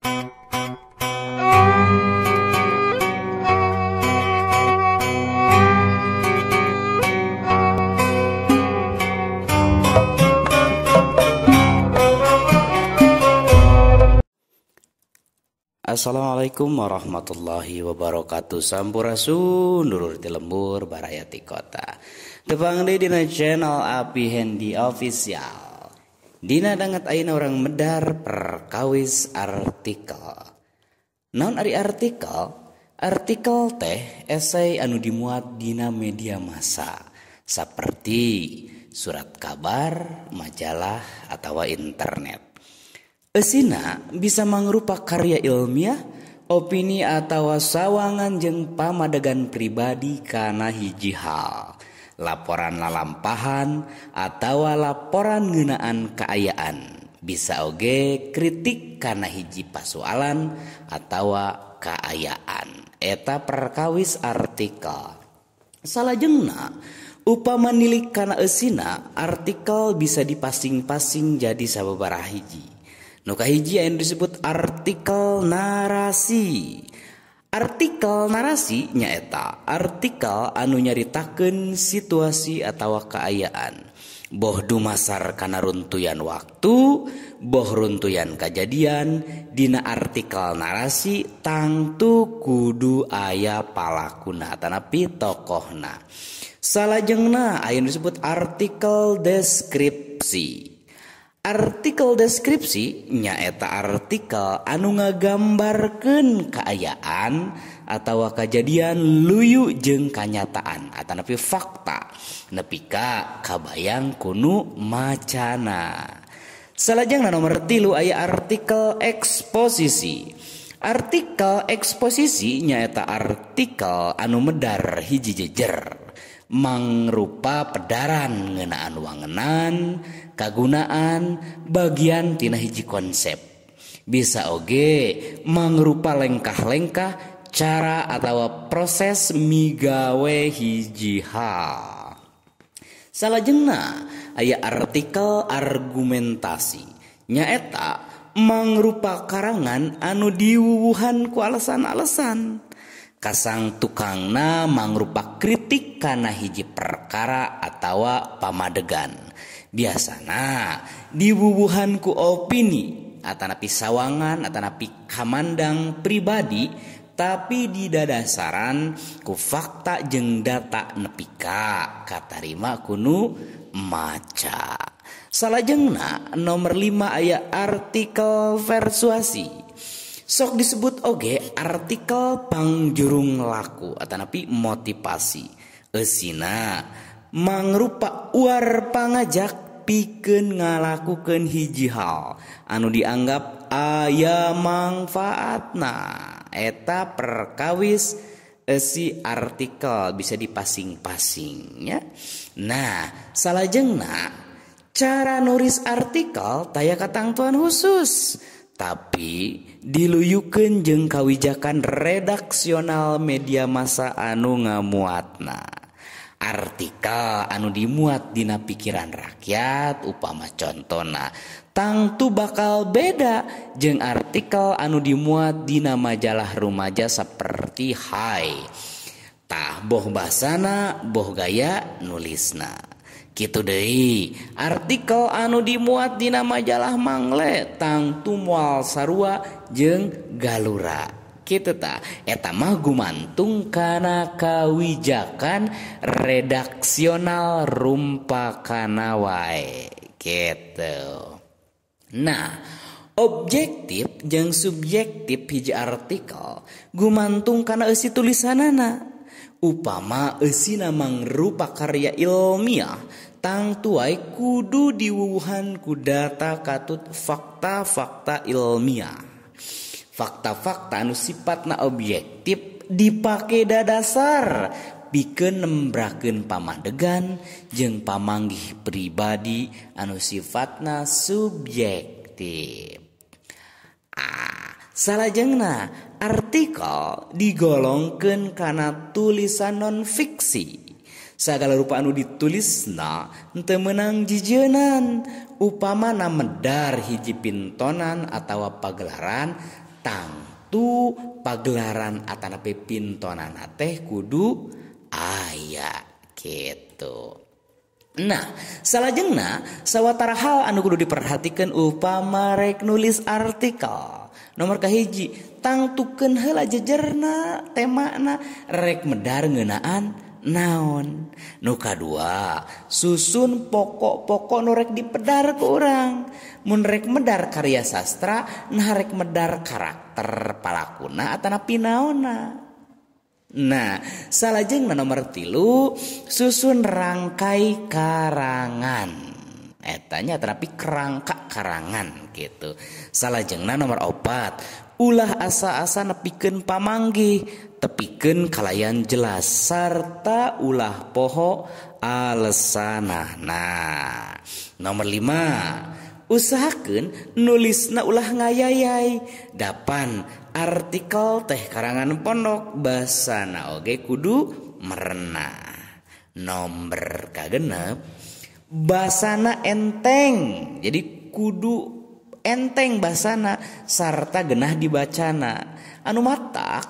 Assalamualaikum warahmatullahi wabarakatuh. Sampurasun dulur ti lembur barayati kota. Tepang deui dina channel Api Handy Official. Dina dangat ayeuna urang medar perkawis artikel. Naon ari artikel? Artikel teh esai anu dimuat dina media massa saperti surat kabar, majalah atawa internet. Eusina bisa mangrupa karya ilmiah, opini atawa sawangan jeung pamadegan pribadi kana hiji hal, laporan lalampahan atawa laporan ngeunaan kaayaan, bisa oge kritik kana hiji pasoalan atawa kaayaan. Eta perkawis artikel. Salajengna upama nilik kana eusina, artikel bisa dipasing-pasing jadi sababaraha hiji. Nu kahiji anu disebut artikel narasi. Artikel narasi nyaeta artikel anu nyaritakeun situasi atawa kaayaan. Boh dumasar kana runtuyan waktu, boh runtuyan kajadian, dina artikel narasi tangtu kudu aya palakuna tanapi tokohna. Salajengna aya disebut artikel deskripsi. Artikel deskripsi nyaeta artikel anu ngagambarkeun kaayaan atawa kajadian luyu jeung kanyataan atanapi fakta nepi ka kabayang kunu macana. Salajengna nomor 3 aya artikel eksposisi. Artikel eksposisi nyaeta artikel anu medar hiji jejer mangrupa pedaran ngeunaan wangenan, kagunaan, bagian tina hiji konsep. Bisa oge mangrupa lengkah-lengkah cara atawa proses migawe hiji hal. Salajengna aya artikel argumentasi. Nyaeta mangrupa karangan anu diwuwuhan ku alasan-alasan. Kasang tukangna mangrupa kritik kana hiji perkara atawa pamadegan. Biasana diwuwuhan ku opini atanapi sawangan atanapi kamandang pribadi, tapi didadasaran ku fakta jeung data nepi ka katarima kunu maca. Salajengna nomor 5 aya artikel persuasi. Sok disebut oge artikel pangjurung laku atanapi motivasi. Eusina mangrupa uar pangajak pikeun ngalakukeun hiji hal anu dianggap aya mangfaatna. Eta perkawis eusi artikel bisa dipasing-pasing nya. Nah, salajengna cara nulis artikel taya katangtuan khusus, tapi diluyukeun jeung kawijakan redaksional media massa anu ngamuatna. Artikel anu dimuat dina pikiran rakyat upama contona tangtu bakal beda jeung artikel anu dimuat dina majalah rumaja saperti Hai. Tah boh basana boh gaya nulisna. Kitu deui artikel anu dimuat dina majalah Mangle tangtu moal sarua jeung galura. Kitu tah eta mah gumantung kana kawijakan redaksional rumpakana wae kitu. Nah, objektif jeung subjektif hiji artikel gumantung kana eusi tulisanana. Upama eusina mangrupa karya ilmiah tangtu wae kudu diwuwuhan ku data katut fakta-fakta ilmiah. Fakta-fakta anu sifatna objektif dipake dadasar pikeun nembrakeun pamadegan jeung pamanggih pribadi anu sifatna subjektif. Salajengna artikel digolongkeun kana tulisan non fiksi. Sagala rupa anu ditulisna henteu meunang jijeunan, upamana medar hiji pintonan atawa pagelaran tangtu pagelaran atanapi pintonana teh kudu aya gitu. Nah, salajengna sawatara hal anu kudu diperhatikan upama rek nulis artikel. Nomor kahiji, tangtukeun heula jejerna, temana, rek medar ngeunaan naon. Nu kadua, susun pokok-pokok nu rek dipedar ku urang. Mun rek medar karya sastra, nah rek medar karakter palakuna atanapi naonna. Nah, salajengna nomor 3, susun rangkai karangan. Etanya terapi kerangka karangan gitu. Salajengna nomor 4, ulah asa-asa nepikeun pamanggih, tepikeun kalayan jelas sarta ulah poho alesanana. Nomor 5, usahakeun nulisna ulah ngayayai. Dapan artikel teh karangan pondok basana oge kudu merena. Nomor kagenep, basana enteng. Jadi kudu enteng basana sarta genah dibacana. Anu matak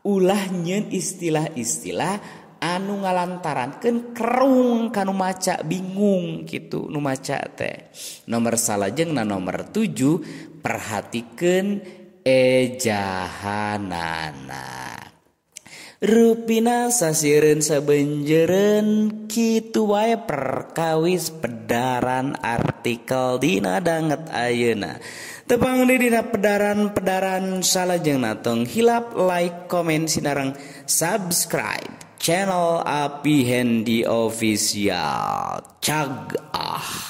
ulah nyeun istilah-istilah anu ngalantarankeun kerung kanu maca bingung gitu nu maca teh. Nomor salajengna nomor 7, perhatikeun ejahanana. Rupina sasireun sabenjeureun kitu wae perkawis pedaran artikel dina danget ayeuna. Tepang di dina pedaran-pedaran salajengna tong hilap like, komen, sinareng subscribe channel Api Hendy Official. Cag ah.